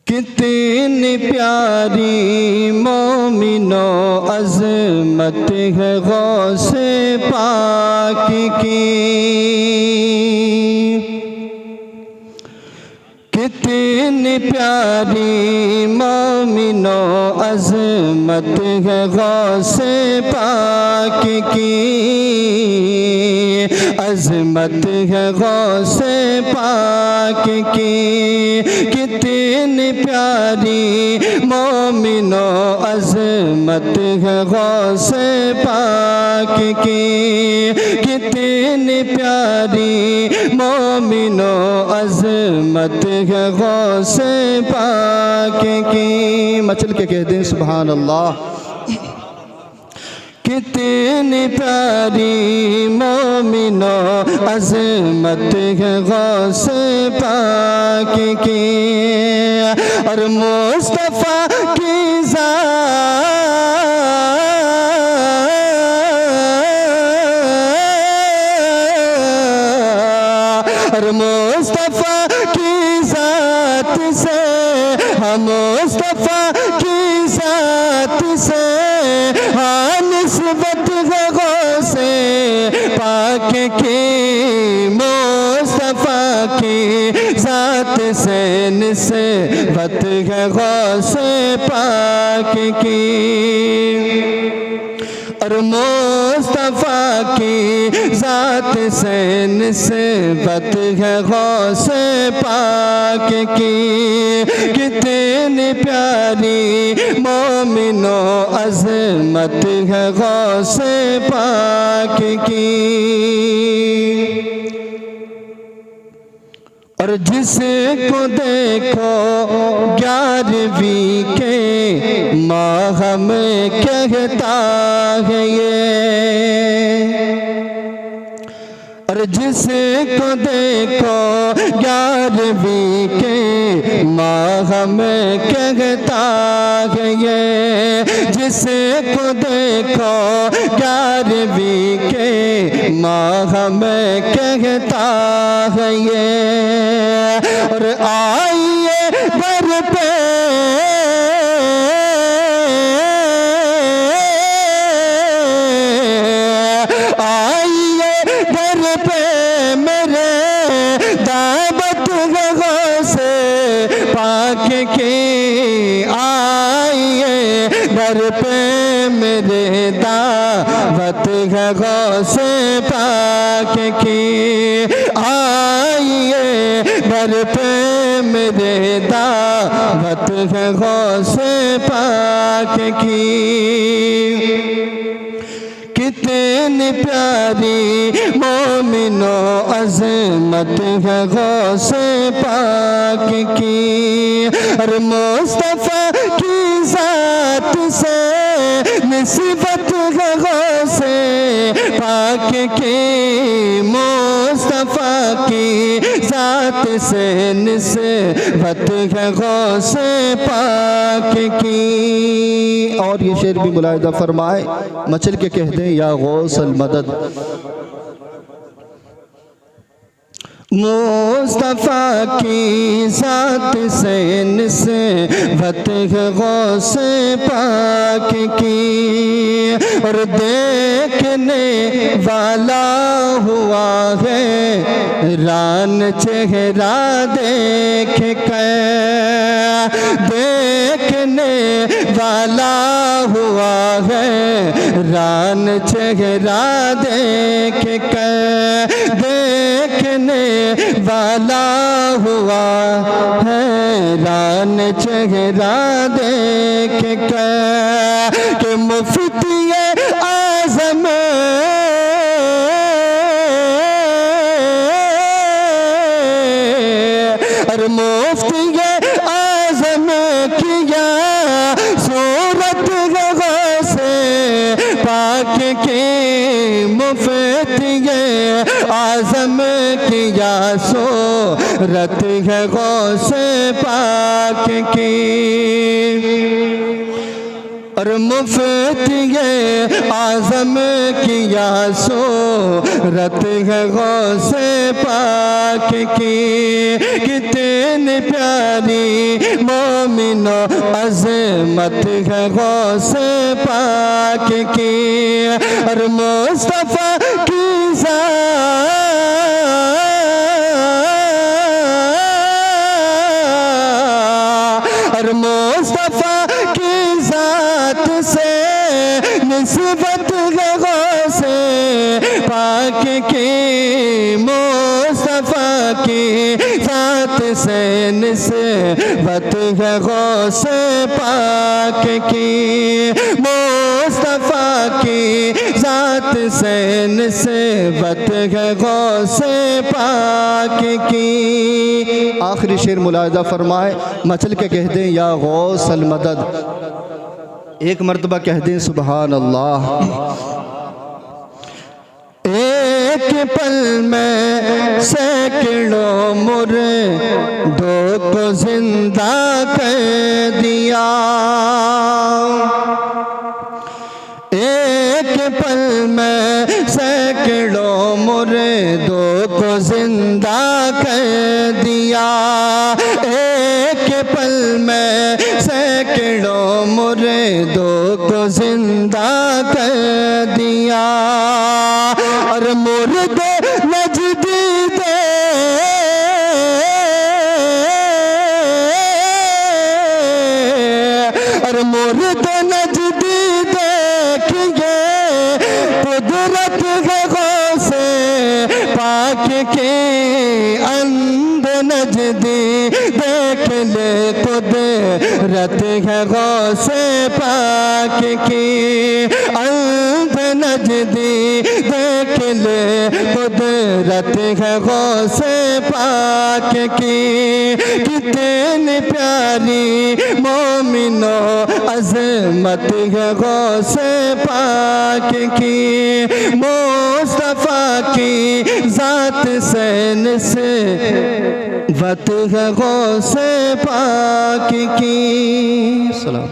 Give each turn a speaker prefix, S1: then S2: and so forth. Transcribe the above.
S1: कितनी प्यारी मोमिनो अज़मत है गौसे पाक की, कितनी प्यारी मोमिनो अज़मत है गौसे पाक की, अज़मत है गौसे पाक की। कितनी प्यारी मोमिनो अज़मत है गौसे पाक की, कितनी प्यारी मोमिनो अज़मत है गौसे पाक की। मचल के कह दें सुभान अल्लाह। कितनी प्यारी मोमिनो अज़मत है गौसे पाक की, और मुस्तफ़ा की और मुस्तफ़ा की ज़ात से, हम मुस्तफ़ा की ज़ात से निस्बत है गौसे पाक की, मुस्तफ़ा की ज़ात से निस्बत है गौसे पाक की, और मुस्तफ़ा की ज़ात से निस्बत है गौसे पाक की। कितनी प्यारी मोमिनो अज़मत है गौसे पाक की, और जिसको देखो 11वीं के माह में कहता है ये, और जिसको देखो 11वीं के माह में कहता है ये, जिसको देखो 11वीं के माह में कहता है ये, और आइए घर पे आइए घर पे मेरे दावत है गौसे पाक की, आइए घर पे मेरे दावत है गौसे पाक की, आइए घर पे मेरे दावत है गौसे पाक की। कितनी प्यारी मोमिनो अज़मत है गौसे पाक की, और मुस्तफ़ा की ज़ात से निस्बत है गौसे पाक की, मुस्तफ़ा की ज़ात से निस्बत है गौसे पाक की। और ये शेर भी मुलाहिज़ा फरमाए, मचल के कह दें या गौसल मदद। मुस्तफ़ा की ज़ात से निस्बत है गौसे पाक की, और देखने वाला हुआ है रान चेहरा देख कर, देखने वाला हुआ है रान चेहरा देख कर, देखने वाला हुआ है रान चेहरा देख कर, कि मुफ्ती आज़म और मुफ्ती आज़म किया सूरत गौसे पाक की, मुफ्ती आज़म किया सूरत है गौसे पाक की, और मुफ्ती आज़म की या सूरत है गौसे पाक की, कितनी प्यारी मोमिनो अज़मत है गौसे पाक की। और मुस्तफ़ा की और मुस्तफ़ा की ज़ात से निस्बत है गौसे पाक की, मुस्तफ़ा की ज़ात से निस्बत है गौसे पाक की, मुस्तफ़ा की ज़ात से निस्बत है गौसे पाक की। आखिरी शेर मुलाहिज़ा फरमाए, मचल के कह दें या गौस अल मदद, एक मर्तबा कह दें सुबहान अल्लाह। एक पल में सैकड़ों मुर्दों को जिंदा कर दिया, एक पल में सैकड़ों मुर्दों को जिंदा कर दिया, एक पल में सैकड़ों मुर्दों को जिंदा कर दिया। और मुर्दे नजदी दे और मुर्दे नजदी देखिए कुदरत है गौसे पाक के, अंध नजदी देख ले कुदरत है गौसे पाक की, अंध नजदी देख ले कुदरत है गौसे पाक की, कितनी प्यारी मोमिनो अज़मत है गौसे पाक की, मुस्तफ़ा की ज़ात से निस्बत है गौसे पाक की। सलाम।